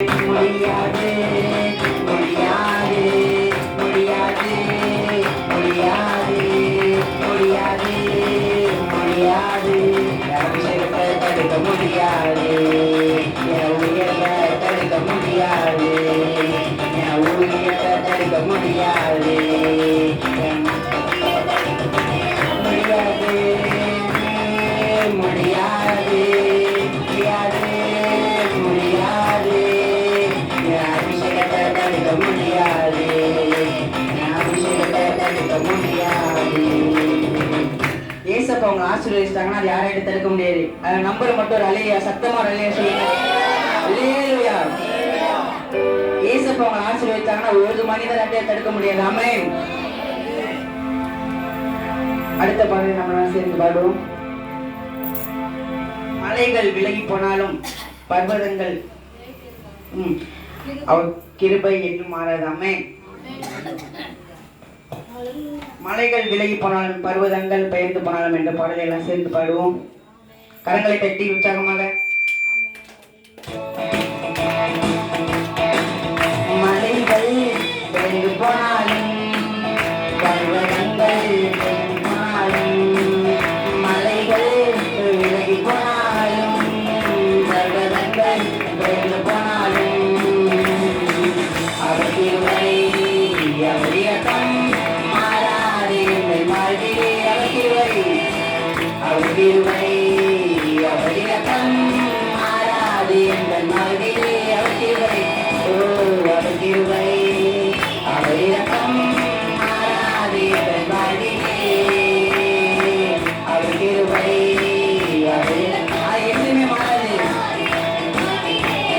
முடியாது முடியாது முடியாது முடியாது முடியாது முடியாது அபிஷேகத்தை தடுக்க முடியாது என் உயர்வை தடுக்க முடியாது என் ஊழியத்தை தடுக்க முடியாது முடியாது முடியாது முடியாது முடியாது அபிஷேகத்தை தடுக்க முடியாது அபிஷேகத்தை தடுக்க முடியாது. ஏசப்பா அவங்க ஆசீர்வதிச்சிட்டாங்கன்னா அது யாரையும் தடுக்க முடியாது. நம்பர் மட்டும் ஒரு அலையா சத்தமா ஒரு அலையா சொல்லுங்க. ஏசப்பா அவங்க ஆசீர்வதிச்சாங்கன்னா ஒரு மனிதராட்டே தடுக்க முடியாது. ஆமென். அடுத்த பாடல் நம்ம சேர்ந்து பாடுவோம். மலைகள் விலகி போனாலும் பர்வதங்கள் அவர் கிருபை என்றும் மாறாது. ஆமென். மலைகள் விலகி போனாலும் பர்வதங்கள் பெயர்ந்து போனாலும் என்ற பாடலை எல்லாம் சேர்ந்து பாடுவோம். கரங்களை தட்டி உற்சாகமாக. மலைகள் பெயர்ந்து போனாலும் பர்வதங்கள் பெயர்ந்து போனாலும் மலைகள் விலகி போனாலும் பர்வதங்கள் பெயர்ந்து போனாலும் அவர் கிருபை அவர் இரக்கம் மாறாது எங்கள் வாழ்விலே. அவர் கிருபை அவர் இரக்கம் மாறாது எங்கள் வாழ்விலே.